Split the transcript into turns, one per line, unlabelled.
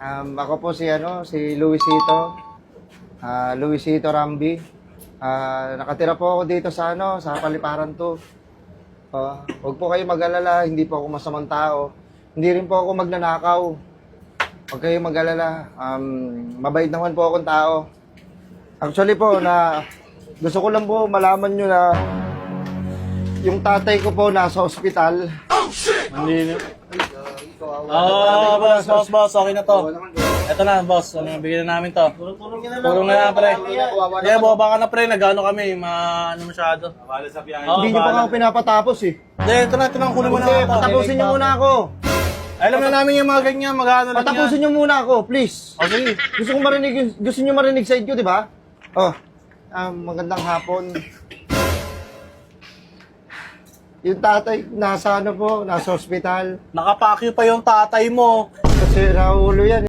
Ako po si Luisito. Luisito Rambi. Nakatira po ako dito sa Paliparan 2. Huwag po kayo mag-alala, hindi po ako masamang tao. Hindi rin po ako magnanakaw. Huwag kayo mag-alala. Mabait naman po akong tao. Actually po, gusto ko lang po malaman nyo na yung tatay ko po nasa ospital.
Hindi na. Boss, okay na to. Ito na, boss. Bigyan na namin to. Tulong na pre. Kaya bumaba ka na pre, nag-ano kami, masyado.
Hindi nyo pa nga ako pinapatapos eh.
Hindi, ito na, kunin mo na
Hindi,
ito.
patapusin nyo muna ako.
Alam na namin yung mga ganyan, mag-ano lang yan.
Patapusin nyo muna ako, please.
Okay.
Gusto nyo marinig side ko, di ba? Magandang hapon. Yung tatay, nasa ospital.
Nakapakyo pa yung tatay mo.
Kasi Raulo yan.